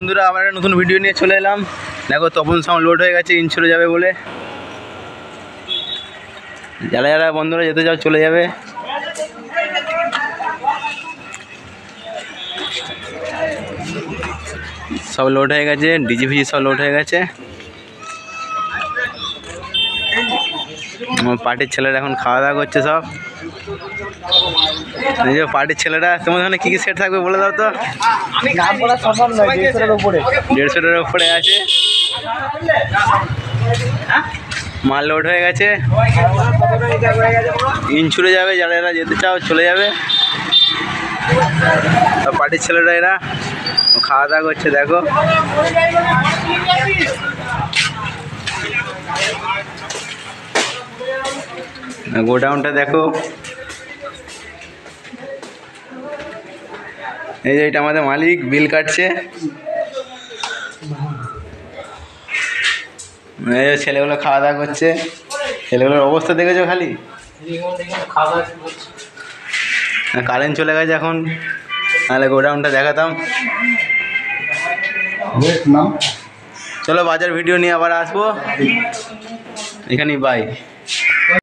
বন্ধুরা আবার একটা নতুন ভিডিও নিয়ে চলে এলাম। দেখো তপন সাউন্ড লোড হয়ে গেছে ইনচুরে যাবে বলে। যারা যারা বন্ধুরা যেতে চাও চলে যাবে। সব লোড হয়ে গেছে, ডিজি ফিজি সব লোড হয়ে গেছে। আমার পার্টির ছেলেরা এখন খাওয়া দাওয়া করছে সব। পার্টির ছেলেরা তোমার ওখানে কী কী সেট থাকবে বলে দাও তো। 150-টার উপরে আছে। মাল লোড হয়ে গেছে, ইনচুরে যাবে। যারা এরা যেতে চাও চলে যাবে। পার্টির ছেলেরা এরা খাওয়া দাওয়া করছে। দেখো গোডাউনটা দেখো। এই যে এটা আমাদের মালিক বিল কাটছে। এই যে ছেলেগুলো খাওয়া দাওয়া করছে। ছেলেগুলোর অবস্থা দেখেছো খালি। কারেন্ট চলে গেছে এখন, নাহলে গোডাউনটা দেখাতাম। চলো বাজার ভিডিও নিয়ে আবার আসবো। এখানেই বাই।